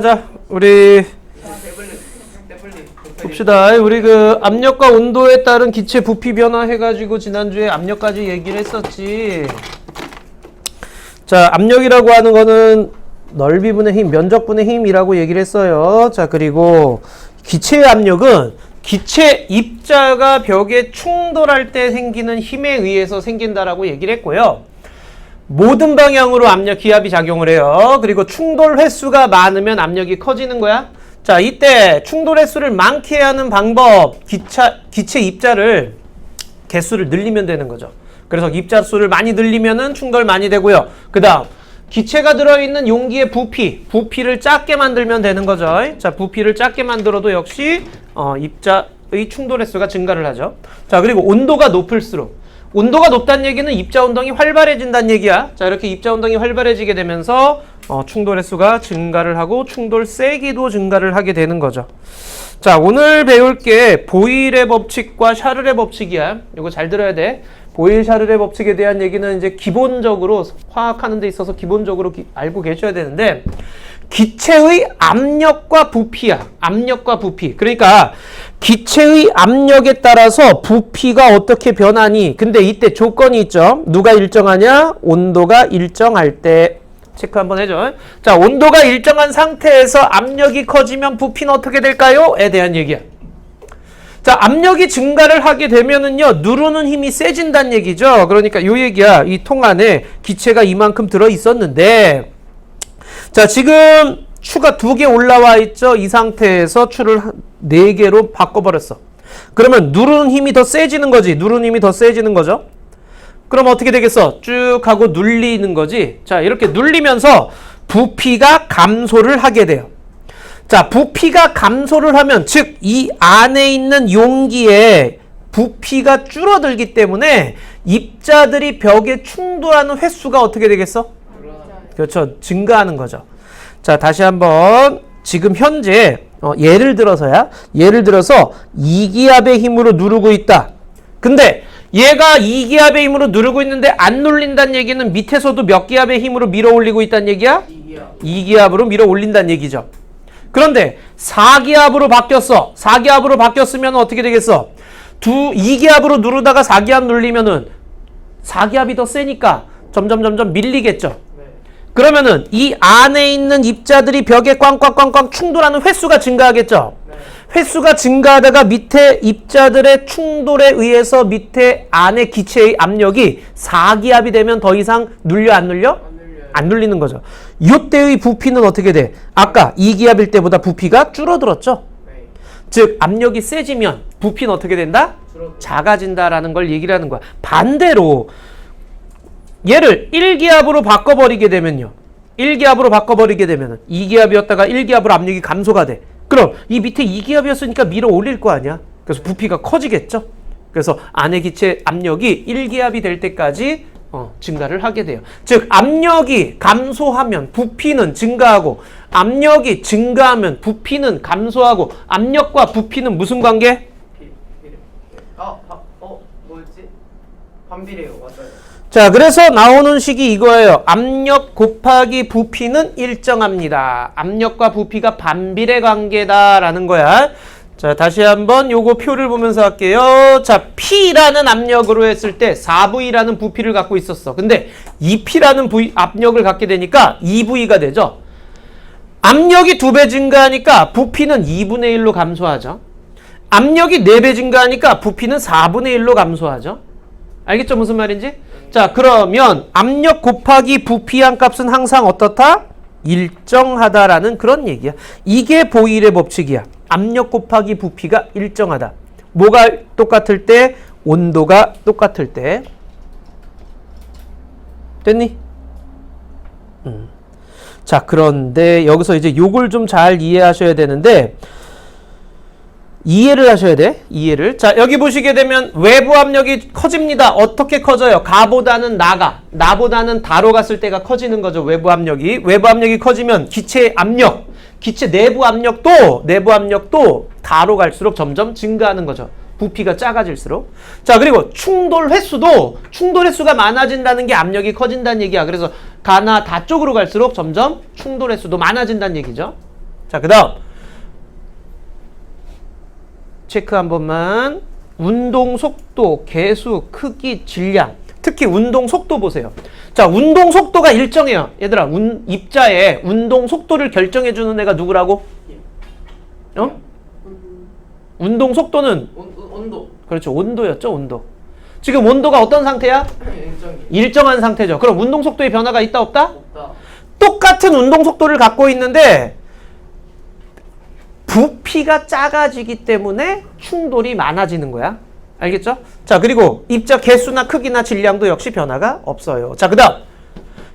자, 우리 봅시다. 우리 그 압력과 온도에 따른 기체 부피 변화 해가지고 지난주에 압력까지 얘기를 했었지. 자, 압력이라고 하는 거는 넓이분의 힘, 면적분의 힘이라고 얘기를 했어요. 자, 그리고 기체의 압력은 기체 입자가 벽에 충돌할 때 생기는 힘에 의해서 생긴다라고 얘기를 했고요. 모든 방향으로 압력 기압이 작용을 해요. 그리고 충돌 횟수가 많으면 압력이 커지는 거야. 자, 이때 충돌 횟수를 많게 하는 방법, 기체 입자를 개수를 늘리면 되는 거죠. 그래서 입자 수를 많이 늘리면은 충돌 많이 되고요. 그 다음 기체가 들어있는 용기의 부피를 작게 만들면 되는 거죠. 자, 부피를 작게 만들어도 역시 입자의 충돌 횟수가 증가를 하죠. 자, 그리고 온도가 높을수록, 온도가 높다는 얘기는 입자 운동이 활발해진다는 얘기야. 자, 이렇게 입자 운동이 활발해지게 되면서 충돌 횟수가 증가를 하고 충돌 세기도 증가를 하게 되는 거죠. 자, 오늘 배울 게 보일의 법칙과 샤를의 법칙이야. 이거 잘 들어야 돼. 보일 샤를의 법칙에 대한 얘기는 이제 기본적으로 화학하는 데 있어서 기본적으로 알고 계셔야 되는데, 기체의 압력과 부피야. 압력과 부피. 그러니까 기체의 압력에 따라서 부피가 어떻게 변하니? 근데 이때 조건이 있죠. 누가 일정하냐? 온도가 일정할 때. 체크 한번 해줘. 자, 온도가 일정한 상태에서 압력이 커지면 부피는 어떻게 될까요? 에 대한 얘기야. 자, 압력이 증가를 하게 되면은요, 누르는 힘이 세진다는 얘기죠. 그러니까 요 얘기야. 이 통 안에 기체가 이만큼 들어 있었는데, 자, 지금 추가 2개 올라와 있죠. 이 상태에서 추를 4개로 바꿔버렸어. 그러면 누르는 힘이 더 세지는 거지. 누르는 힘이 더 세지는 거죠. 그럼 어떻게 되겠어? 쭉 하고 눌리는 거지. 자, 이렇게 눌리면서 부피가 감소를 하게 돼요. 자, 부피가 감소를 하면, 즉 이 안에 있는 용기에 부피가 줄어들기 때문에 입자들이 벽에 충돌하는 횟수가 어떻게 되겠어? 그렇죠. 증가하는 거죠. 자, 다시 한번 지금 현재 예를 들어서 2기압의 힘으로 누르고 있다. 근데 얘가 2기압의 힘으로 누르고 있는데 안 눌린다는 얘기는 밑에서도 몇 기압의 힘으로 밀어 올리고 있다는 얘기야? 2기압으로 밀어 올린다는 얘기죠. 그런데 4기압으로 바뀌었어. 4기압으로 바뀌었으면 어떻게 되겠어? 2기압으로 누르다가 4기압 눌리면은 4기압이 더 세니까 점점 밀리겠죠. 그러면은 이 안에 있는 입자들이 벽에 꽝꽝꽝꽝 충돌하는 횟수가 증가하겠죠. 횟수가 증가하다가 밑에 입자들의 충돌에 의해서 밑에 안에 기체의 압력이 4기압이 되면 더 이상 눌려 안 눌려? 안 눌리는 거죠. 이때의 부피는 어떻게 돼? 아까 2기압일 때보다 부피가 줄어들었죠. 즉 압력이 세지면 부피는 어떻게 된다? 작아진다라는 걸 얘기를 하는 거야. 반대로 얘를 1기압으로 바꿔버리게 되면요. 1기압으로 바꿔버리게 되면은 2기압이었다가 1기압으로 압력이 감소가 돼. 그럼 이 밑에 2기압이었으니까 밀어 올릴 거 아니야. 그래서 부피가 커지겠죠. 그래서 안에 기체 압력이 1기압이 될 때까지 증가를 하게 돼요. 즉 압력이 감소하면 부피는 증가하고, 압력이 증가하면 부피는 감소하고, 압력과 부피는 무슨 관계? 뭐였지? 반비례요. 맞아요. 자, 그래서 나오는 식이 이거예요. 압력 곱하기 부피는 일정합니다. 압력과 부피가 반비례 관계다라는 거야. 자, 다시 한번 요거 표를 보면서 할게요. 자, P라는 압력으로 했을 때 4V라는 부피를 갖고 있었어. 근데 2P라는 압력을 갖게 되니까 2V가 되죠. 압력이 2배 증가하니까 부피는 2분의 1로 감소하죠. 압력이 4배 증가하니까 부피는 4분의 1로 감소하죠. 알겠죠? 무슨 말인지? 자, 그러면 압력 곱하기 부피한 값은 항상 어떻다? 일정하다라는 그런 얘기야. 이게 보일의 법칙이야. 압력 곱하기 부피가 일정하다. 뭐가 똑같을 때? 온도가 똑같을 때. 됐니? 자, 그런데 여기서 이제 요걸 좀 잘 이해하셔야 되는데, 이해를 하셔야 돼. 이해를. 자, 여기 보시게 되면 외부 압력이 커집니다. 어떻게 커져요? 가보다는 나보다는 다로 갔을 때가 커지는 거죠. 외부 압력이 커지면 기체 압력, 기체 내부 압력도 다로 갈수록 점점 증가하는 거죠. 부피가 작아질수록. 자, 그리고 충돌 횟수가 많아진다는 게 압력이 커진다는 얘기야. 그래서 가나 다 쪽으로 갈수록 점점 충돌 횟수도 많아진다는 얘기죠. 자, 그 다음 체크 한 번만. 운동 속도, 개수, 크기, 질량. 특히 운동 속도 보세요. 자, 운동 속도가 일정해요. 얘들아, 입자의 운동 속도를 결정해주는 애가 누구라고? 어? 운동 속도는? 온도. 그렇죠. 온도였죠, 온도. 지금 온도가 어떤 상태야? 일정한 상태죠. 그럼 운동 속도의 변화가 있다, 없다? 없다. 똑같은 운동 속도를 갖고 있는데 부피가 작아지기 때문에 충돌이 많아지는 거야. 알겠죠? 자, 그리고 입자 개수나 크기나 질량도 역시 변화가 없어요. 자, 그 다음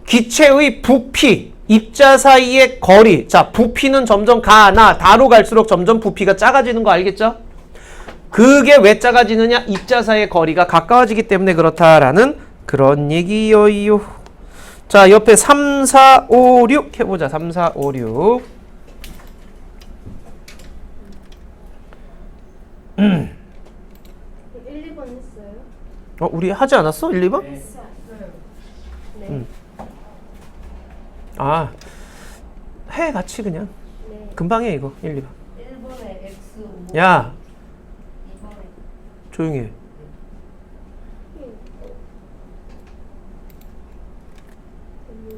기체의 부피, 입자 사이의 거리. 자, 부피는 점점 다로 갈수록 점점 부피가 작아지는 거 알겠죠? 그게 왜 작아지느냐? 입자 사이의 거리가 가까워지기 때문에 그렇다라는 그런 얘기예요. 자, 옆에 3, 4, 5, 6 해보자. 3, 4, 5, 6. 1, 2번 했어요? 우리 하지 않았어? 1, 2번? 했어요. 네. 아, 해 같이 그냥. 네. 금방 해 이거. 1, 2번. 1번에 X, 5. 야, 2번에 조용히 해.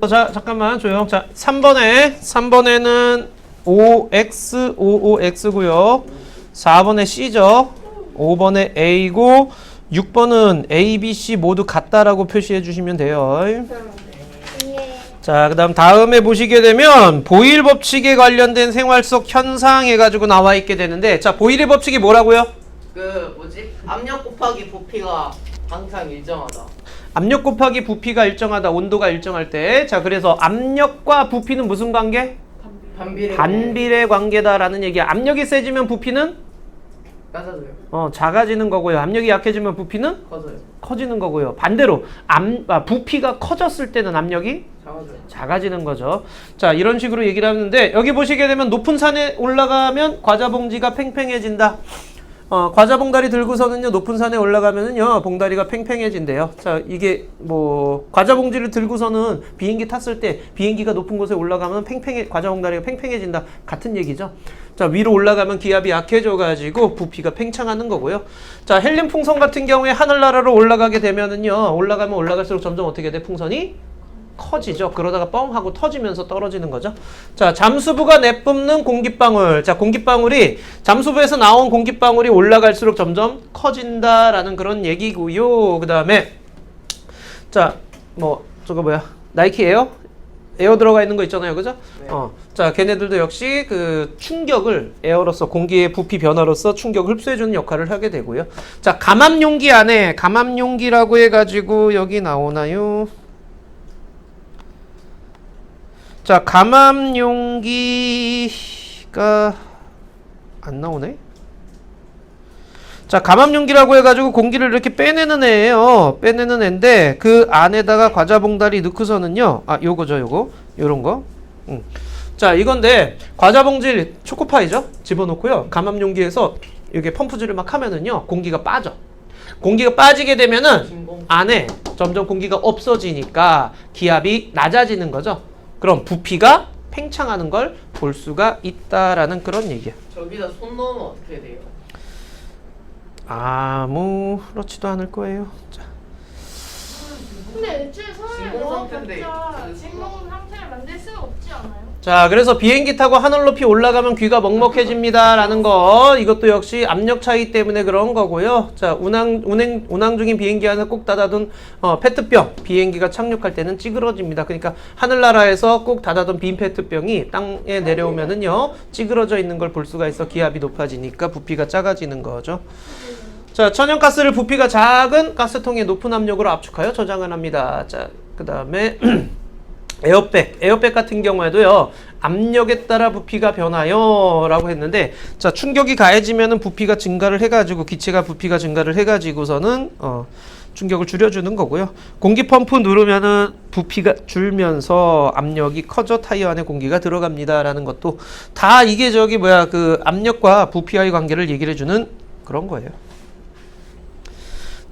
자, 잠깐만 조용. 자, 3번에는 5x, 55x고요. 4번에 c죠. 5번에 a고 6번은 a, b, c 모두 같다라고 표시해 주시면 돼요. 자, 그다음 다음에 보시게 되면 보일 법칙에 관련된 생활 속 현상 해가지고 나와 있게 되는데, 자, 보일의 법칙이 뭐라고요? 압력 곱하기 부피가 항상 일정하다. 압력 곱하기 부피가 일정하다. 온도가 일정할 때. 자, 그래서 압력과 부피는 무슨 관계? 반비례 관계다라는 얘기야. 압력이 세지면 부피는 낮아져요. 작아지는 거고요. 압력이 약해지면 부피는 커져요. 커지는 거고요. 반대로 부피가 커졌을 때는 압력이 작아져요. 작아지는 거죠. 자, 이런 식으로 얘기를 하는데, 여기 보시게 되면 높은 산에 올라가면 과자 봉지가 팽팽해진다. 과자 봉다리 들고서는요, 높은 산에 올라가면은요, 봉다리가 팽팽해진대요. 자, 이게 뭐 과자 봉지를 들고서는 비행기 탔을 때 비행기가 높은 곳에 올라가면 과자 봉다리가 팽팽해진다. 같은 얘기죠. 자, 위로 올라가면 기압이 약해져가지고 부피가 팽창하는 거고요. 자, 헬륨 풍선 같은 경우에 하늘나라로 올라가게 되면은요, 올라가면 올라갈수록 점점 어떻게 돼? 풍선이 커지죠. 그러다가 뻥 하고 터지면서 떨어지는 거죠. 자, 잠수부가 내뿜는 공기방울. 자, 공기방울이 잠수부에서 나온 공기방울이 올라갈수록 점점 커진다라는 그런 얘기고요. 그 다음에 자, 뭐 저거 뭐야? 나이키 에어 들어가 있는 거 있잖아요. 그죠? 네. 자, 걔네들도 역시 그 충격을 에어로서 공기의 부피 변화로서 충격을 흡수해주는 역할을 하게 되고요. 자, 감압용기 안에 감압용기라고 해가지고 여기 나오나요? 자, 감압용기가 안 나오네? 자, 감압용기라고 해가지고 공기를 이렇게 빼내는 애예요. 빼내는 애인데 그 안에다가 과자 봉다리 넣고서는요. 요거죠, 요거. 요런 거. 자, 이건데 과자 봉지 초코파이죠? 집어넣고요. 감압용기에서 이렇게 펌프질을 막 하면은요, 공기가 빠져. 공기가 빠지게 되면은 안에 점점 공기가 없어지니까 기압이 낮아지는 거죠. 그럼 부피가 팽창하는 걸 볼 수가 있다라는 그런 얘기야. 저기다 손 넣으면 어떻게 돼요? 아무렇지도 않을 거예요. 자. 근데 애초에 손을 진공 상태인데. 넣어봤자 진공 상태를 만들 수가 없지 않아요? 자, 그래서 비행기 타고 하늘 높이 올라가면 귀가 먹먹해집니다 라는 거, 이것도 역시 압력 차이 때문에 그런 거고요. 자, 운항 중인 비행기 안에 꼭 닫아둔 페트병, 비행기가 착륙할 때는 찌그러집니다. 그러니까 하늘나라에서 꼭 닫아둔 빈 페트병이 땅에 내려오면은요, 찌그러져 있는 걸 볼 수가 있어. 기압이 높아지니까 부피가 작아지는 거죠. 자, 천연가스를 부피가 작은 가스통에 높은 압력으로 압축하여 저장을 합니다. 자, 그 다음에 에어백 같은 경우에도요, 압력에 따라 부피가 변하여 라고 했는데, 자, 충격이 가해지면은 부피가 증가를 해가지고, 기체가 부피가 증가를 해가지고서는 충격을 줄여주는 거고요. 공기 펌프 누르면은 부피가 줄면서 압력이 커져 타이어 안에 공기가 들어갑니다 라는 것도 다 이게 그 압력과 부피와의 관계를 얘기를 해주는 그런 거예요.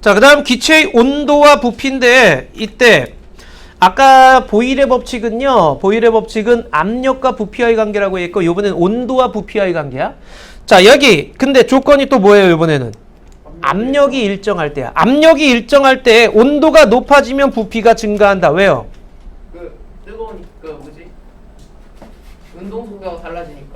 자, 그 다음 기체의 온도와 부피인데, 이때 아까 보일의 법칙은요. 보일의 법칙은 압력과 부피와의 관계라고 했고 이번엔 온도와 부피와의 관계야. 자 여기 근데 조건이 또 뭐예요 이번에는? 압력이 일정할 때야. 압력이 일정할 때 온도가 높아지면 부피가 증가한다. 왜요? 뜨거우니까 뭐지? 운동 속도가 달라지니까.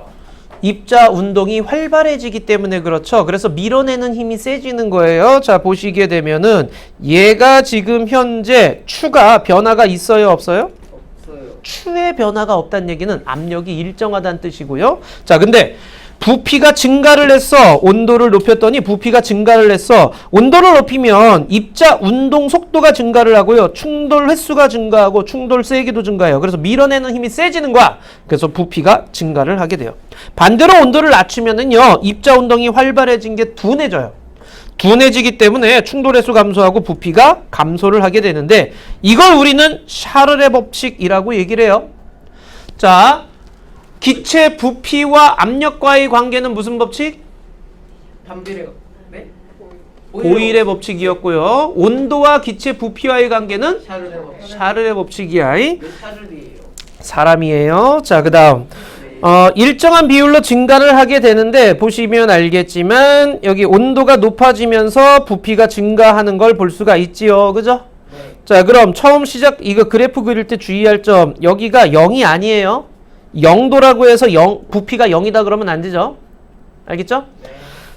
입자 운동이 활발해지기 때문에 그렇죠. 그래서 밀어내는 힘이 세지는 거예요. 자 보시게 되면은 얘가 지금 현재 추가 변화가 있어요 없어요? 없어요. 추의 변화가 없다는 얘기는 압력이 일정하다는 뜻이고요. 자 근데 부피가 증가를 했어. 온도를 높였더니 부피가 증가를 했어. 온도를 높이면 입자 운동 속도가 증가를 하고요. 충돌 횟수가 증가하고 충돌 세기도 증가해요. 그래서 밀어내는 힘이 세지는 거야. 그래서 부피가 증가를 하게 돼요. 반대로 온도를 낮추면은요. 입자 운동이 활발해진 게 둔해져요. 둔해지기 때문에 충돌 횟수 감소하고 부피가 감소를 하게 되는데 이걸 우리는 샤를의 법칙이라고 얘기를 해요. 자, 기체 부피와 압력과의 관계는 무슨 법칙? 반비례. 네? 보일의 법칙이었고요. 온도와 기체 부피와의 관계는 샤를의 법칙. 샤를의 법칙이야. 왜 샤를이에요? 사람이에요. 자, 그 다음 일정한 비율로 증가를 하게 되는데 보시면 알겠지만 여기 온도가 높아지면서 부피가 증가하는 걸 볼 수가 있지요. 그죠? 네. 자, 그럼 처음 시작 이거 그래프 그릴 때 주의할 점 여기가 0이 아니에요. 0도라고 해서 부피가 0이다 그러면 안 되죠. 알겠죠? 네.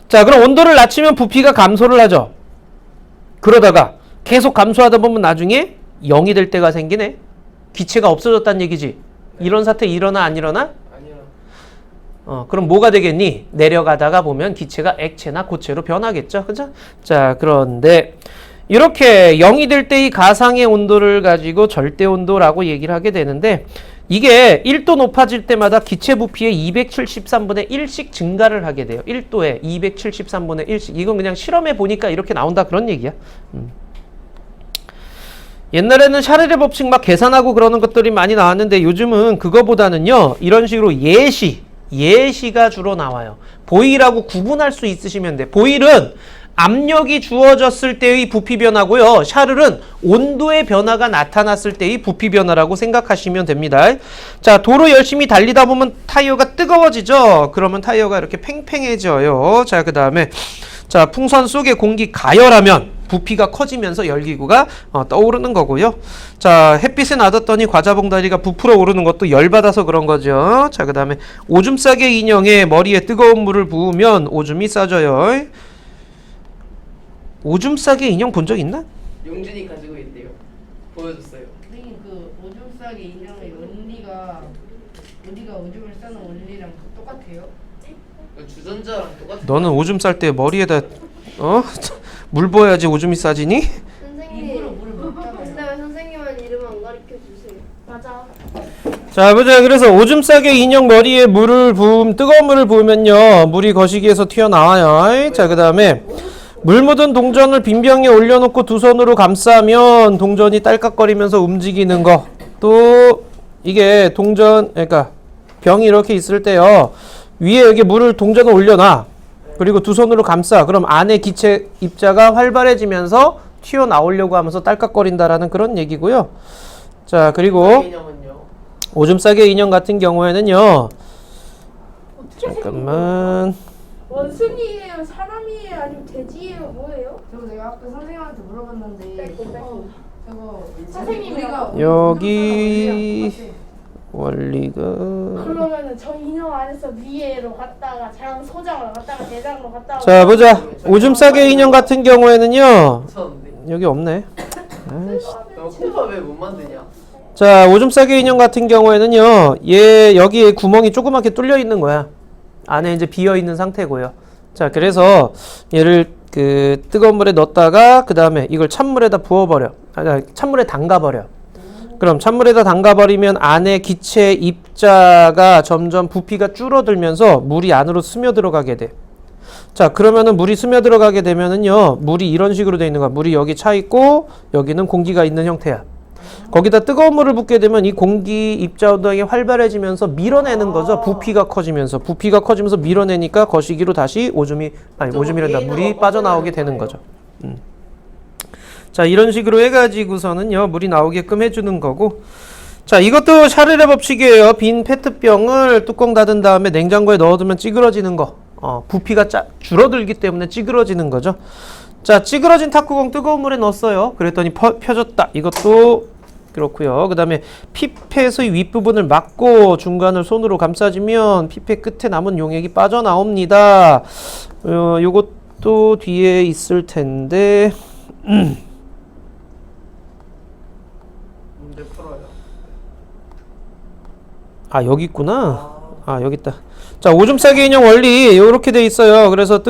자, 그럼 온도를 낮추면 부피가 감소를 하죠. 그러다가 계속 감소하다 보면 나중에 0이 될 때가 생기네. 기체가 없어졌다는 얘기지. 이런 사태 일어나 안 일어나? 아니요. 그럼 뭐가 되겠니? 내려가다가 보면 기체가 액체나 고체로 변하겠죠. 그죠? 자, 그런데 이렇게 0이 될 때 이 가상의 온도를 가지고 절대 온도라고 얘기를 하게 되는데 이게 1도 높아질 때마다 기체 부피의 273분의 1씩 증가를 하게 돼요. 1도에 273분의 1씩. 이건 그냥 실험해 보니까 이렇게 나온다 그런 얘기야. 옛날에는 샤를의 법칙 막 계산하고 그러는 것들이 많이 나왔는데 요즘은 그거보다는요. 이런 식으로 예시가 주로 나와요. 보일하고 구분할 수 있으시면 돼. 보일은 압력이 주어졌을 때의 부피 변화고요. 샤를은 온도의 변화가 나타났을 때의 부피 변화라고 생각하시면 됩니다. 자, 도로 열심히 달리다 보면 타이어가 뜨거워지죠. 그러면 타이어가 이렇게 팽팽해져요. 자, 그 다음에 자, 풍선 속에 공기 가열하면 부피가 커지면서 열기구가 떠오르는 거고요. 자, 햇빛에 놔뒀더니 과자 봉다리가 부풀어 오르는 것도 열받아서 그런 거죠. 자, 그 다음에 오줌 싸개 인형의 머리에 뜨거운 물을 부으면 오줌이 싸져요. 오줌 싸개 인형 본 적 있나? 용준이 가지고 있대요. 보여줬어요. 선생님 그 오줌 싸기 인형의 원리가 우리가 오줌을 싸는 원리랑 똑같아요? 주전자랑 똑같은. 너는 오줌 쌀 때 머리에다 물 부어야지 오줌이 싸지니? 입으로 선생님, 물을 먹잖아요. 근데 왜 선생님은 이름 안 가르쳐 주세요? 맞아. 자, 보자. 그래서 오줌 싸개 인형 머리에 뜨거운 물을 부으면요 물이 거시기에서 튀어나와요. 자, 그 다음에 물 묻은 동전을 빈병에 올려놓고 두 손으로 감싸면 동전이 딸깍거리면서 움직이는 거. 또 이게 그러니까 병이 이렇게 있을 때요 위에 여기 동전을 올려놔. 그리고 두 손으로 감싸. 그럼 안에 기체 입자가 활발해지면서 튀어나오려고 하면서 딸깍거린다라는 그런 얘기고요. 자, 그리고 개념은요. 오줌 싸개 인형 같은 경우에는요. 잠깐만. 원숭이예요? 사람이에요? 아니면 돼지예요? 뭐예요? 저거 내가 아까 선생님한테 물어봤는데 저거 선생님이 우리가 여기 원리가 그러면은 저 인형 안에서 위에로 갔다가 소장으로 갔다가 대장으로 갔다가 자, 보자. 오줌 싸개 인형 같은 경우에는요. 무서운데. 여기 없네. 너 코가 왜 못 만드냐? 자, 오줌 싸개 인형 같은 경우에는요. 얘 여기에 구멍이 조그맣게 뚫려 있는 거야. 안에 이제 비어 있는 상태고요. 자, 그래서 얘를 뜨거운 물에 넣었다가 그 다음에 이걸 찬물에다 부어버려. 찬물에 담가버려. 그럼 찬물에다 담가버리면 안에 기체 입자가 점점 부피가 줄어들면서 물이 안으로 스며들어가게 돼. 자, 그러면은 물이 스며들어가게 되면은요 물이 이런 식으로 돼 있는 거야. 물이 여기 차 있고 여기는 공기가 있는 형태야. 거기다 뜨거운 물을 붓게 되면 이 공기 입자 운동이 활발해지면서 밀어내는 거죠. 부피가 커지면서 밀어내니까 거시기로 다시 물이 빠져나오게 되는 거죠. 자, 이런 식으로 해가지고서는요, 물이 나오게끔 해주는 거고. 자, 이것도 샤를의 법칙이에요. 빈 페트병을 뚜껑 닫은 다음에 냉장고에 넣어두면 찌그러지는 거. 부피가 줄어들기 때문에 찌그러지는 거죠. 자, 찌그러진 탁구공 뜨거운 물에 넣었어요. 그랬더니 펴졌다. 이것도 그렇고요. 그 다음에 피펫의 윗부분을 막고 중간을 손으로 감싸주면 피펫 끝에 남은 용액이 빠져나옵니다. 요것도 뒤에 있을 텐데 문제 풀어요. 아, 여기 있구나. 아, 여기 있다. 자, 오줌 싸개 인형 원리 요렇게 돼 있어요. 그래서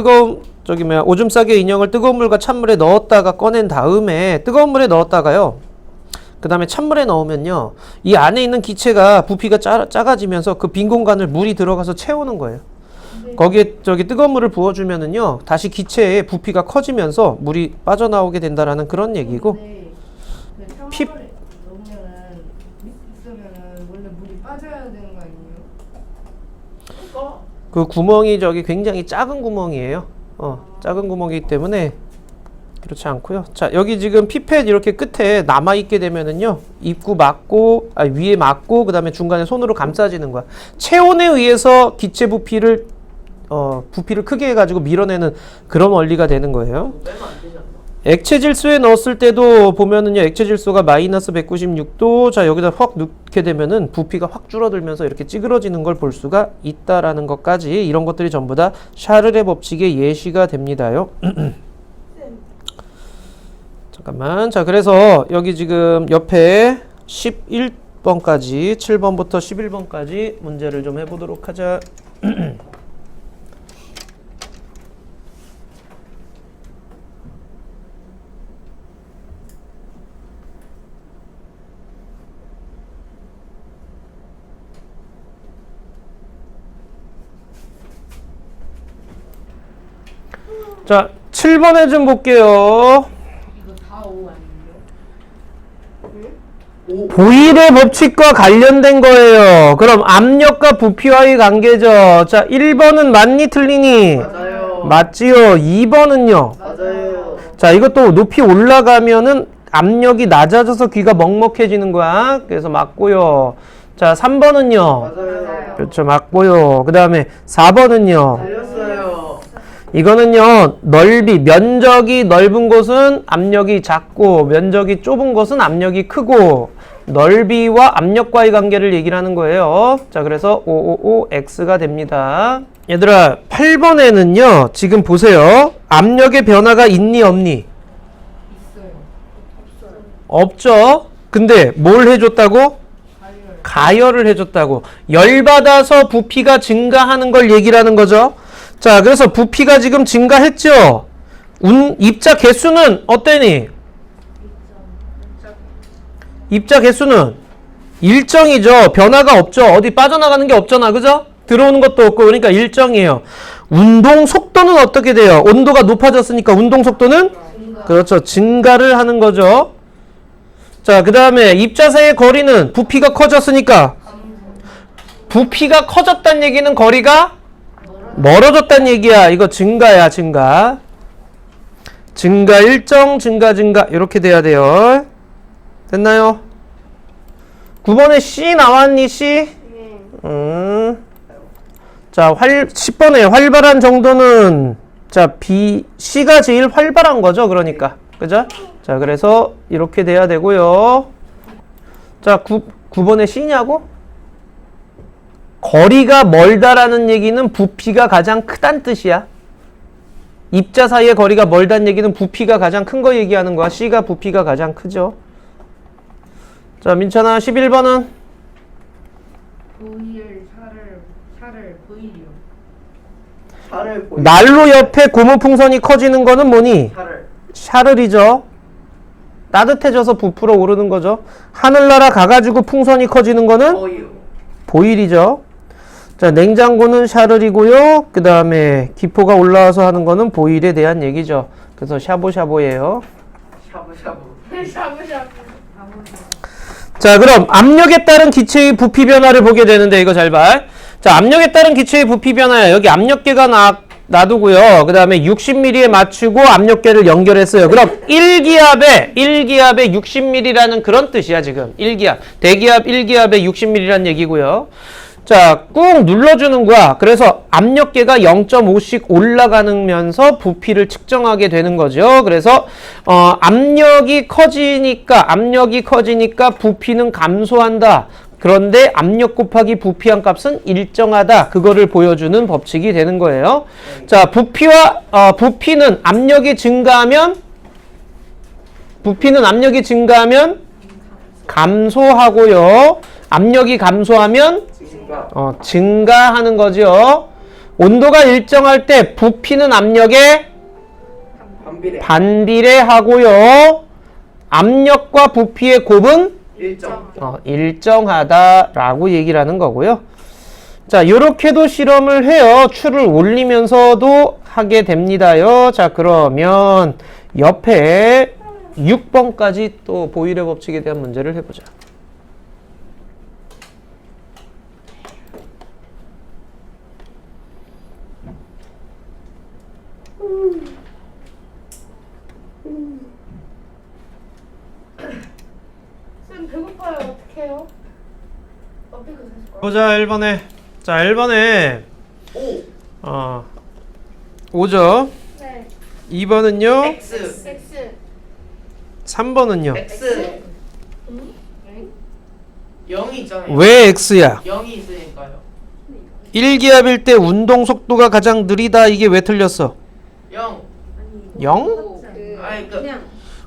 오줌 싸개 인형을 뜨거운 물과 찬물에 넣었다가 꺼낸 다음에 뜨거운 물에 넣었다가요. 그 다음에 찬물에 넣으면요, 이 안에 있는 기체가 부피가 작아지면서 그 빈 공간을 물이 들어가서 채우는 거예요. 거기에 뜨거운 물을 부어주면은요, 다시 기체의 부피가 커지면서 물이 빠져나오게 된다라는 그런 얘기고. 근데 그 피- 찬물에 넣으면은 있으면은 원래 물이 빠져야 되는 거 아니에요? 그 구멍이 굉장히 작은 구멍이에요. 작은 구멍이기 때문에 그렇지 않고요. 자, 여기 지금 피펫 이렇게 끝에 남아있게 되면은요, 입구 막고, 위에 막고, 그 다음에 중간에 손으로 감싸지는 거야. 체온에 의해서 기체 부피를 크게 해가지고 밀어내는 그런 원리가 되는 거예요. 빼면 안 되지 않나? 액체 질소에 넣었을 때도 보면은요, 액체 질소가 마이너스 196도, 자, 여기다 확 넣게 되면은 부피가 확 줄어들면서 이렇게 찌그러지는 걸 볼 수가 있다라는 것까지, 이런 것들이 전부 다 샤를의 법칙의 예시가 됩니다요. 잠깐만. 자, 그래서 여기 지금 옆에 11번까지 7번부터 11번까지 문제를 좀 해보도록 하자. 자, 7번에 좀 볼게요. 이거 다 O 아니에요? 보일의 법칙과 관련된 거예요. 그럼 압력과 부피와의 관계죠. 자, 1번은 맞니 틀리니? 맞아요. 맞지요. 2번은요. 맞아요. 자, 이것도 높이 올라가면은 압력이 낮아져서 귀가 먹먹해지는 거야. 그래서 맞고요. 자, 3번은요. 맞아요. 그렇죠. 맞고요. 그 다음에 4번은요. 틀렸어요. 이거는요, 면적이 넓은 곳은 압력이 작고, 면적이 좁은 곳은 압력이 크고, 넓이와 압력과의 관계를 얘기를 하는 거예요. 자, 그래서 555X가 됩니다. 얘들아, 8번에는요, 지금 보세요. 압력의 변화가 있니, 없니? 있어요. 없죠? 근데 뭘 해줬다고? 가열을 해줬다고. 열받아서 부피가 증가하는 걸 얘기를 하는 거죠. 자, 그래서 부피가 지금 증가했죠? 입자 개수는 어때니? 입자 개수는 일정이죠. 변화가 없죠. 어디 빠져나가는 게 없잖아. 그죠? 들어오는 것도 없고, 그러니까 일정이에요. 운동 속도는 어떻게 돼요? 온도가 높아졌으니까 운동 속도는? 그렇죠. 증가를 하는 거죠. 자, 그 다음에 입자사이의 거리는 부피가 커졌으니까, 부피가 커졌다는 얘기는 거리가 멀어졌다는 얘기야. 이거 증가야, 증가. 증가 일정, 증가 이렇게 돼야 돼요. 됐나요? 9번에 C 나왔니, C? 자, 10번에 활발한 정도는, 자, C가 제일 활발한 거죠, 그러니까. 그죠? 자, 그래서 이렇게 돼야 되고요. 자, 9번에 C냐고? 거리가 멀다라는 얘기는 부피가 가장 크단 뜻이야. 입자 사이의 거리가 멀다는 얘기는 부피가 가장 큰 거 얘기하는 거야. C가 부피가 가장 크죠. 자, 민찬아, 11번은? 샤를 보일이요. 차를 보이. 난로 옆에 고무풍선이 커지는 거는 뭐니? 차를. 샤를이죠. 따뜻해져서 부풀어 오르는 거죠. 하늘나라 가가지고 풍선이 커지는 거는? 보이요. 보일이죠. 자, 냉장고는 샤를이고요. 그 다음에 기포가 올라와서 하는 거는 보일에 대한 얘기죠. 그래서 샤보샤보예요. 샤브샤브. 샤브샤브. 자, 그럼 압력에 따른 기체의 부피 변화를 보게 되는데, 이거 잘 봐. 자, 압력에 따른 기체의 부피 변화야. 여기 압력계가 놔두고요. 그 다음에 60mm에 맞추고 압력계를 연결했어요. 그럼 1기압에 60mm라는 그런 뜻이야, 지금. 1기압. 대기압 1기압에 60mm라는 얘기고요. 자, 꾹 눌러주는 거야. 그래서 압력계가 0.5씩 올라가면서 부피를 측정하게 되는 거죠. 그래서 압력이 커지니까 부피는 감소한다. 그런데 압력 곱하기 부피한 값은 일정하다. 그거를 보여주는 법칙이 되는 거예요. 자, 부피는 압력이 증가하면 감소하고요. 압력이 감소하면 증가하는 거죠. 온도가 일정할 때 부피는 압력에 반비례하고요. 압력과 부피의 곱은 일정하다라고 얘기를 하는 거고요. 자, 요렇게도 실험을 해요. 추를 올리면서도 하게 됩니다요. 자, 그러면 옆에 6번까지 또 보일의 법칙에 대한 문제를 해보자. 쌤 배고파요. 어떻게 해요? 어떻게 사실 거야? 보자, 1번에. 자, 1번에 5죠. 네. 2번은요. X. X. 3번은요. X. 0이 있잖아요. 왜 X야? 0이 있으니까요. 1기압일 때 운동 속도가 가장 느리다. 이게 왜 틀렸어? 0. 0? 아니 그냥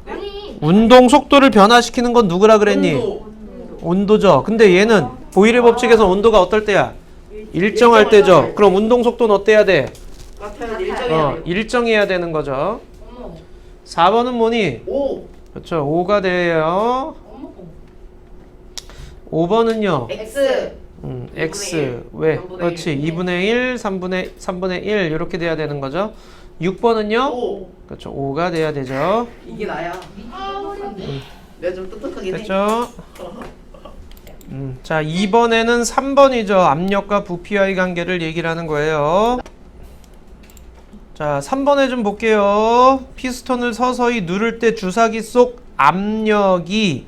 아니. 운동 속도를 변화시키는 건 누구라 그랬니? 온도. 온도죠. 근데 얘는 보일의 법칙에서 온도가 어떨 때야? 일정할 때죠. 그럼 운동 속도는 어때야 돼? 같아야 일정해야 돼요. 일정해야 되는 거죠. 어머 4번은 뭐니? 5. 그렇죠. 5가 돼요. 어머 5번은요. X. X. 왜? 3분의 그렇지. 1. 2분의 1, 3분의 1 이렇게 돼야 되는 거죠. 6번은요. 5. 그렇죠. 5가 돼야 되죠. 이게 나야. 내가 좀 똑똑하긴 해. 됐죠? 자, 2번에는 3번이죠. 압력과 부피와의 관계를 얘기를 하는 거예요. 자, 3번에 좀 볼게요. 피스톤을 서서히 누를 때 주사기 속 압력이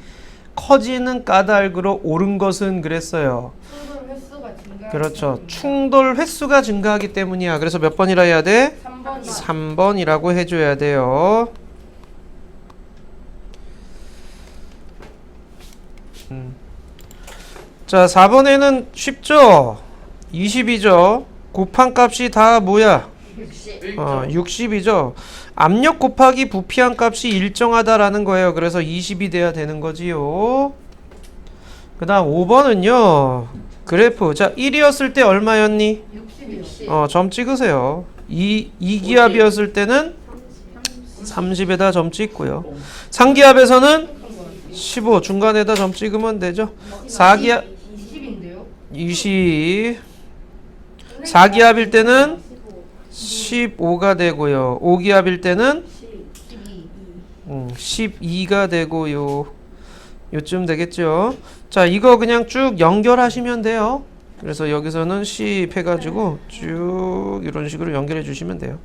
커지는 까닭으로 옳은 것은 그랬어요. 충돌 횟수가 증가. 그렇죠. 충돌 횟수가 증가하기 때문이야. 그래서 몇 번이라 해야 돼? 3번 3번이라고 해줘야 돼요. 자, 4번에는 쉽죠? 20이죠? 곱한 값이 다 뭐야? 60이죠? 압력 곱하기 부피한 값이 일정하다라는 거예요. 그래서 20이 돼야 되는 거지요. 그 다음 5번은요. 그래프. 자, 1이었을 때 얼마였니? 60이요. 점 찍으세요. 2기압이었을 때는 30에다 점 찍고요. 3기압에서는 15 중간에다 점 찍으면 되죠. 4기압 20인데요? 20 4기압일 때는 15가 되고요. 5기압일 때는 12. 12가 되고요. 요쯤 되겠죠. 자, 이거 그냥 쭉 연결하시면 돼요. 그래서 여기서는 10 해가지고 쭉 이런 식으로 연결해 주시면 돼요.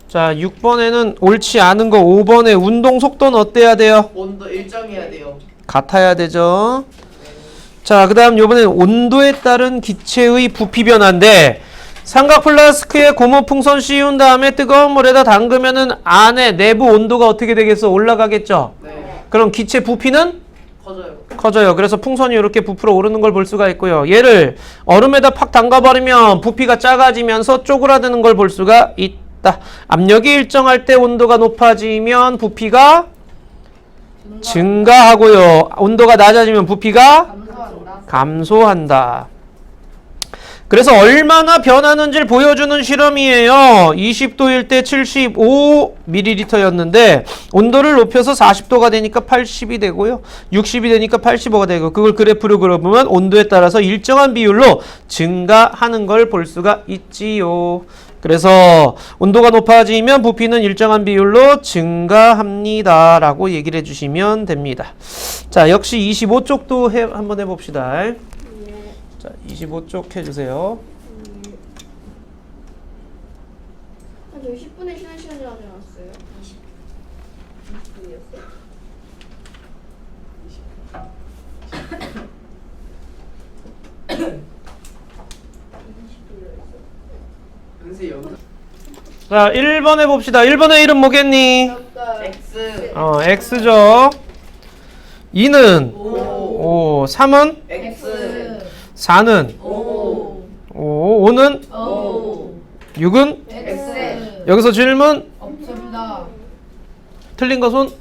자, 6번에는 옳지 않은 거 5번에 운동 속도는 어때야 돼요? 온도 일정해야 돼요. 같아야 되죠. 자, 그 다음 요번엔 온도에 따른 기체의 부피 변화인데 삼각 플라스크에 고무 풍선 씌운 다음에 뜨거운 물에다 담그면은 안에 내부 온도가 어떻게 되겠어? 올라가겠죠? 네. 그럼 기체 부피는 커져요. 커져요. 그래서 풍선이 이렇게 부풀어 오르는 걸 볼 수가 있고요. 얘를 얼음에다 팍 담가버리면 부피가 작아지면서 쪼그라드는 걸 볼 수가 있다. 압력이 일정할 때 온도가 높아지면 부피가 증가하고요. 온도가 낮아지면 부피가 감소한다. 그래서 얼마나 변하는지를 보여주는 실험이에요. 20도일 때 75ml였는데 온도를 높여서 40도가 되니까 80이 되고요. 60이 되니까 85가 되고 그걸 그래프로 그려보면 온도에 따라서 일정한 비율로 증가하는 걸 볼 수가 있지요. 그래서 온도가 높아지면 부피는 일정한 비율로 증가합니다. 라고 얘기를 해주시면 됩니다. 자, 역시 25쪽도 한번 해봅시다. 자, 25쪽 해주세요. 저희 10분에 쉬는 시간이라고 해놨어요. 20분이었어요. 은수 여기서 자, 1번에 봅시다. 1번의 이름 뭐겠니? X X죠. 2는 오 5, 3은 X 4는 오 5는 오 6은 X 여기서 질문 없습니다. 틀린 거 손.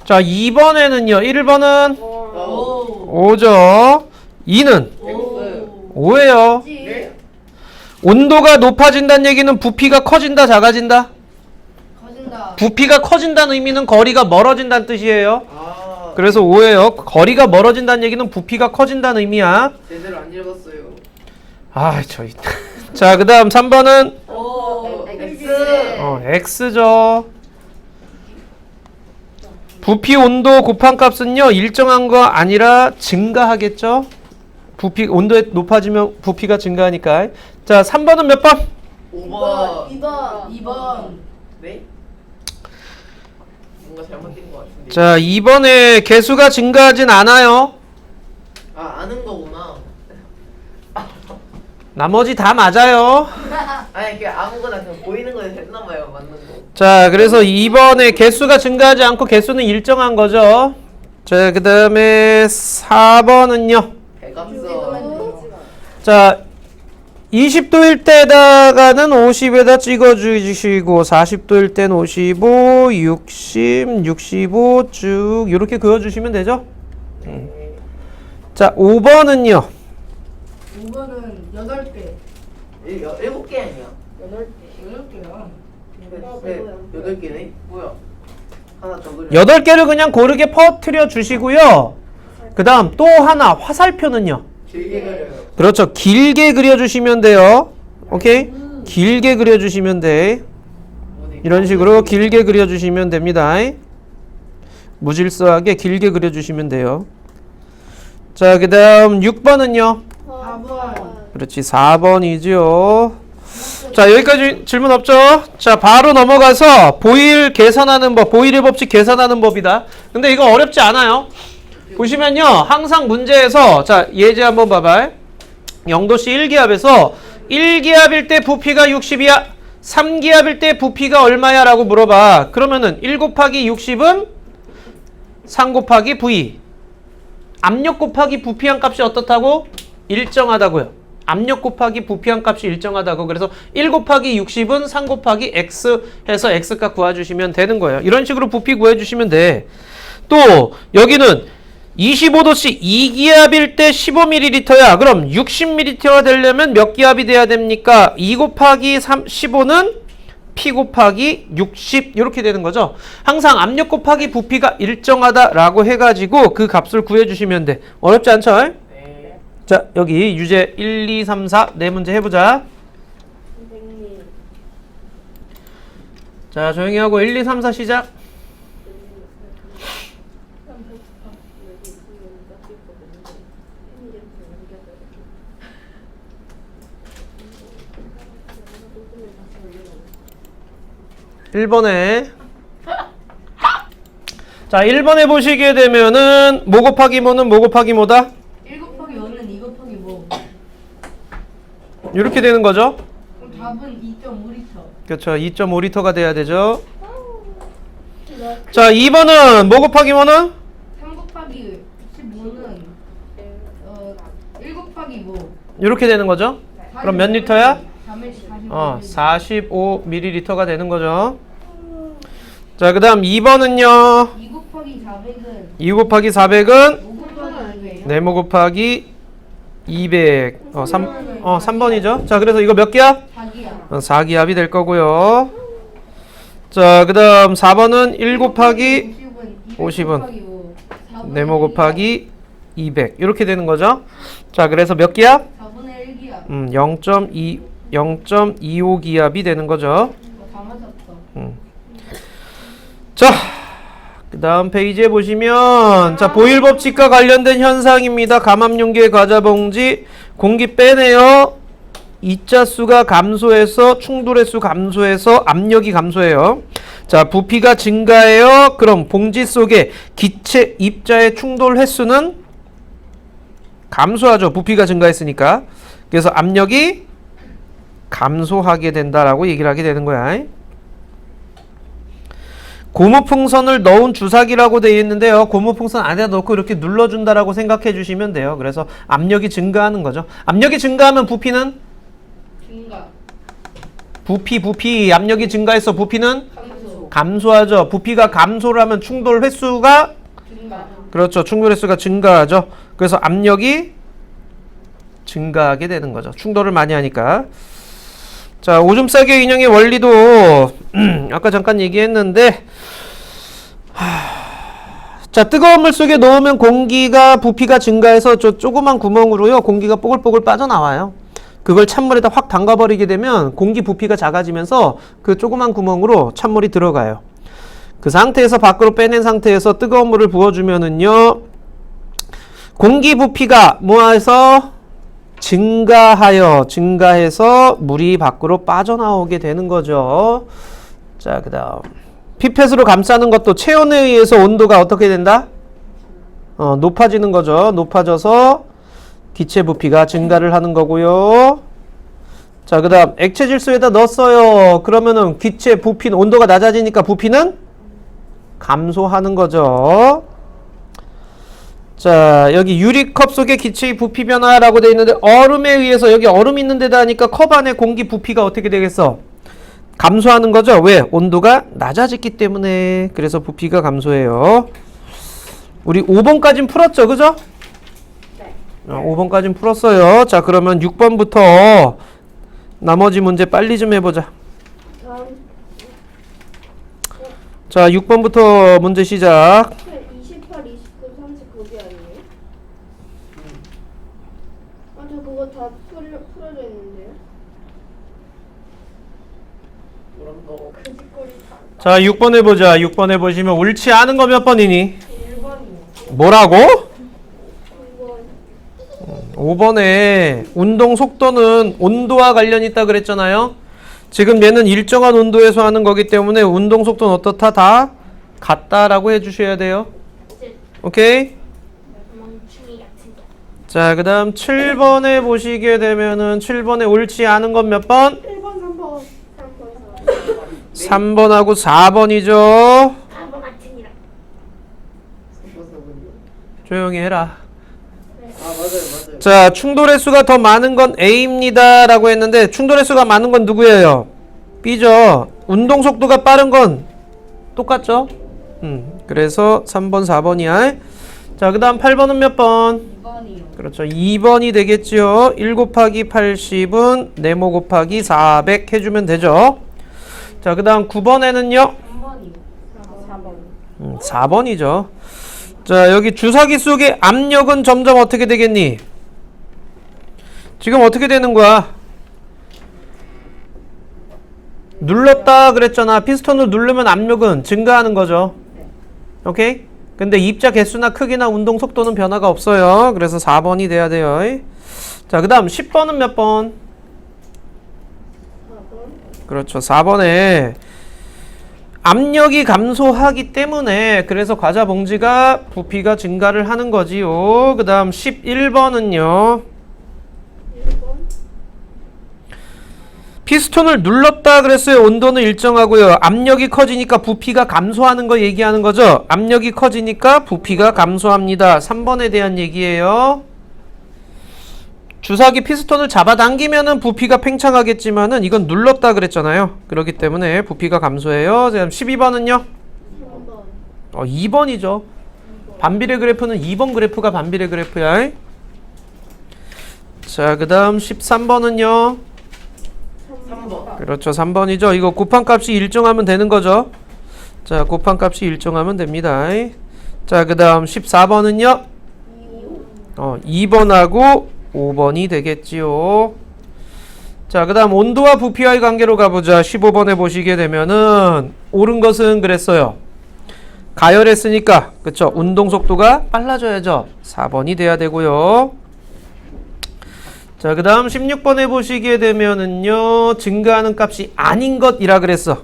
자, 2번에는요. 1번은 오 5죠. 2는 X 5예요. 네? 온도가 높아진다는 얘기는 부피가 커진다, 작아진다? 커진다. 부피가 커진다는 의미는 거리가 멀어진다는 뜻이에요. 아 그래서 5예요. 거리가 멀어진다는 얘기는 부피가 커진다는 의미야. 제대로 안 읽었어요. 아, 저희. 자, 그 다음 3번은 오 X X죠. 부피 온도 곱한 값은요, 일정한 거 아니라 증가하겠죠? 부피, 온도에 높아지면 부피가 증가하니까. 자, 3번은 몇 번? 5번 2번. 2번 네? 뭔가 잘못된 것 같은데. 자, 2번에 개수가 증가하진 않아요. 아 아는 거구나. 나머지 다 맞아요. 아니 그 아무거나 그냥 보이는 거에 했나 봐요 맞는 거. 자, 그래서 2번에 개수가 증가하지 않고 개수는 일정한 거죠. 자, 그 다음에 4번은요. 대각선. 자, 20도일 때다가는 50에다 찍어주시고 40도일 땐 55, 60, 65 쭉 이렇게 그어주시면 되죠. 자, 5번은요. 5번은 8개 7개 아니야? 8개야. 네, 8개네? 뭐야? 하나 더 그려. 8개를 그냥 고르게 퍼뜨려 주시고요. 그 다음 또 하나 화살표는요. 길게 그려요. 그렇죠. 길게 그려주시면 돼요. 오케이? 길게 그려주시면 돼. 이런 식으로 길게 그려주시면 됩니다. 무질서하게 길게 그려주시면 돼요. 자, 그 다음 6번은요. 4번 그렇지, 4번이죠. 자, 여기까지 질문 없죠? 자, 바로 넘어가서 보일 계산하는 법, 보일의 법칙 계산하는 법이다. 근데 이거 어렵지 않아요. 보시면요, 항상 문제에서, 자, 예제 한번 봐봐. 0도씨 1기압에서 1기압일 때 부피가 60이야. 3기압일 때 부피가 얼마야? 라고 물어봐. 그러면은 1 곱하기 60은 3 곱하기 V. 압력 곱하기 부피한 값이 어떻다고? 일정하다고요. 압력 곱하기 부피한 값이 일정하다고. 그래서 1 곱하기 60은 3 곱하기 X 해서 X값 구해주시면 되는 거예요. 이런 식으로 부피 구해주시면 돼. 또 여기는 25도씨 2기압일 때 15ml야. 그럼 60ml가 되려면 몇 기압이 돼야 됩니까? 2 곱하기 15는 P 곱하기 60 이렇게 되는 거죠. 항상 압력 곱하기 부피가 일정하다라고 해가지고 그 값을 구해주시면 돼. 어렵지 않죠? 네. 자, 여기 유제 1, 2, 3, 4 네 문제 해보자. 선생님. 자, 조용히 하고 1, 2, 3, 4 시작. 일 1번에 자, 1번에 보시게 되면은 뭐 곱하기 뭐는 뭐 곱하기 뭐다? 1 곱하기 5는 2 곱하기 뭐 이렇게 되는 거죠. 그럼 답은 2.5L 그렇죠. 2.5L가 돼야 되죠. 자, 2번은 뭐 곱하기 뭐는? 3 곱하기 15는 1 곱하기 뭐 이렇게 되는 거죠. 그럼 몇 리터야? 45 45ml가 되는 거죠. 자, 그 다음 2번은요. 2 곱하기 400은 2 곱하기 400은 5 곱하기 200 네모 곱하기 200. 3번이죠. 자, 그래서 이거 몇 기압? 4기야 4기압이 될 거고요. 자, 그 다음 4번은 1 곱하기 50은 네모 곱하기 200. 이렇게 되는 거죠. 자, 그래서 몇 기압? 4분의 1기야 0.25기압이 되는 거죠. 다 맞았어 자, 그 다음 페이지에 보시면 자 보일 법칙과 관련된 현상입니다. 감압용기의 과자봉지 공기 빼내요. 입자수가 감소해서 충돌의 수 감소해서 압력이 감소해요. 자 부피가 증가해요. 그럼 봉지 속에 기체 입자의 충돌 횟수는 감소하죠. 부피가 증가했으니까. 그래서 압력이 감소하게 된다라고 얘기를 하게 되는 거야. 고무풍선을 넣은 주사기라고 되어 있는데요. 고무풍선 안에 넣고 이렇게 눌러준다라고 생각해 주시면 돼요. 그래서 압력이 증가하는 거죠. 압력이 증가하면 부피는? 증가. 부피. 압력이 증가해서 부피는? 감소. 감소하죠. 부피가 감소를 하면 충돌 횟수가? 증가. 그렇죠. 충돌 횟수가 증가하죠. 그래서 압력이 증가하게 되는 거죠. 충돌을 많이 하니까. 자, 오줌 싸개 인형의 원리도 아까 잠깐 얘기했는데 자, 뜨거운 물 속에 넣으면 공기가 부피가 증가해서 저 조그만 구멍으로요 공기가 뽀글뽀글 빠져나와요. 그걸 찬물에다 확 담가버리게 되면 공기 부피가 작아지면서 그 조그만 구멍으로 찬물이 들어가요. 그 상태에서 밖으로 빼낸 상태에서 뜨거운 물을 부어주면은요 공기 부피가 뭐해서 증가해서 물이 밖으로 빠져나오게 되는 거죠. 자, 그 다음 피펫으로 감싸는 것도 체온에 의해서 온도가 어떻게 된다? 높아지는 거죠. 높아져서 기체 부피가 증가를 하는 거고요. 자, 그 다음 액체 질소에다 넣었어요. 그러면은 기체 부피는 온도가 낮아지니까 부피는 감소하는 거죠. 자, 여기 유리컵 속의 기체의 부피 변화라고 되어 있는데 얼음에 의해서 여기 얼음 있는 데다 하니까 컵 안에 공기 부피가 어떻게 되겠어? 감소하는 거죠. 왜? 온도가 낮아졌기 때문에. 그래서 부피가 감소해요. 우리 5번까지는 풀었죠, 그죠? 네. 5번까지는 풀었어요. 자, 그러면 6번부터 나머지 문제 빨리 좀 해보자. 다음 자, 6번부터 문제 시작. 28, 29, 30 거기 아니에요? 아, 저 그거 다 풀어져 있는데요? 그런 거. 그짓거리 다. 자, 6번 해보자. 6번 해보시면 옳지 않은 거 몇 번이니? 1번이요. 뭐라고? 이거 5번에 운동 속도는 온도와 관련이 있다 그랬잖아요. 지금 얘는 일정한 온도에서 하는 거기 때문에 운동 속도는 어떻다? 다 같다라고 해주셔야 돼요. 오케이? 멍충이 같은 거. 자, 그 다음 7번에 보시게 되면은 7번에 옳지 않은 건 몇 번? 1번, 3번. 3번. 3번하고 4번이죠. 바보 같으니라. 조용히 해라. 아, 맞아요. 자, 충돌의 수가 더 많은 건 A입니다 라고 했는데 충돌의 수가 많은 건 누구예요? B죠. 운동 속도가 빠른 건 똑같죠? 그래서 3번, 4번이야. 자, 그 다음 8번은 몇 번? 2번이요. 그렇죠. 2번이 되겠지요. 1 곱하기 80은 네모 곱하기 400 해주면 되죠. 자, 그 다음 9번에는요. 3번이요. 4번. 4번이죠. 자, 여기 주사기 속의 압력은 점점 어떻게 되겠니? 지금 어떻게 되는 거야? 눌렀다 그랬잖아. 피스톤을 누르면 압력은 증가하는 거죠. 오케이? 근데 입자 개수나 크기나 운동 속도는 변화가 없어요. 그래서 4번이 돼야 돼요. 자, 그 다음 10번은 몇 번? 4번. 그렇죠. 4번에 압력이 감소하기 때문에 그래서 과자 봉지가 부피가 증가를 하는 거지요. 그 다음 11번은요. 1번. 피스톤을 눌렀다 그랬어요. 온도는 일정하고요. 압력이 커지니까 부피가 감소하는 거 얘기하는 거죠. 압력이 커지니까 부피가 감소합니다. 3번에 대한 얘기예요. 주사기 피스톤을 잡아당기면은 부피가 팽창하겠지만은 이건 눌렀다 그랬잖아요. 그렇기 때문에 부피가 감소해요. 그다음 12번은요? 3번. 2번이죠. 반비례 그래프는 2번 그래프가 반비례 그래프야. 자, 그 다음 13번은요? 3번. 그렇죠. 3번이죠. 이거 곱한값이 일정하면 되는 거죠. 자, 곱한값이 일정하면 됩니다. 자, 그 다음 14번은요? 2번하고 5번이 되겠지요. 자, 그 다음 온도와 부피와의 관계로 가보자. 15번에 보시게 되면은 옳은 것은 그랬어요. 가열했으니까 그쵸? 운동 속도가 빨라져야죠. 4번이 돼야 되고요. 자, 그 다음 16번에 보시게 되면은요, 증가하는 값이 아닌 것이라 그랬어.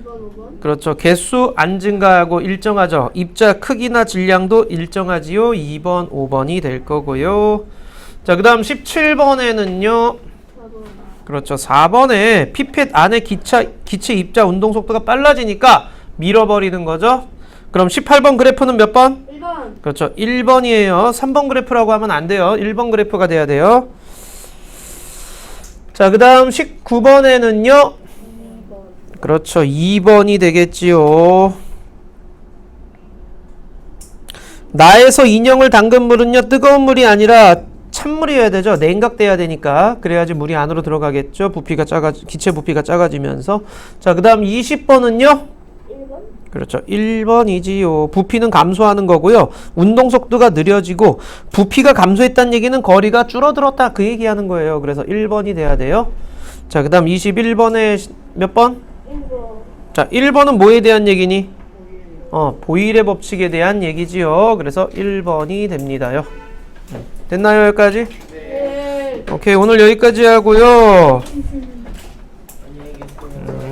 2번, 5번. 그렇죠. 개수 안 증가하고 일정하죠. 입자 크기나 질량도 일정하지요. 2번, 5번이 될 거고요. 자, 그 다음 17번에는요, 4번. 그렇죠. 4번에 피펫 안에 기체 입자 운동 속도가 빨라지니까 밀어버리는 거죠. 그럼 18번 그래프는 몇 번? 1번. 그렇죠. 1번이에요. 3번 그래프라고 하면 안 돼요. 1번 그래프가 돼야 돼요. 자, 그 다음 19번에는요. 2번. 그렇죠. 2번이 되겠지요. 나에서 인형을 담근 물은요. 뜨거운 물이 아니라 찬물이어야 되죠. 냉각돼야 되니까. 그래야지 물이 안으로 들어가겠죠. 기체 부피가 작아지면서. 자, 그 다음 20번은요. 1번. 그렇죠. 1번이지요. 부피는 감소하는 거고요. 운동 속도가 느려지고 부피가 감소했다는 얘기는 거리가 줄어들었다. 그 얘기하는 거예요. 그래서 1번이 돼야 돼요. 자, 그 다음 21번에 몇 번? 1번. 자, 1번은 뭐에 대한 얘기니? 보일의 법칙에 대한 얘기지요. 그래서 1번이 됩니다요. 됐나요, 여기까지? 네. 오케이, 오늘 여기까지 하고요. 안녕히 계세요.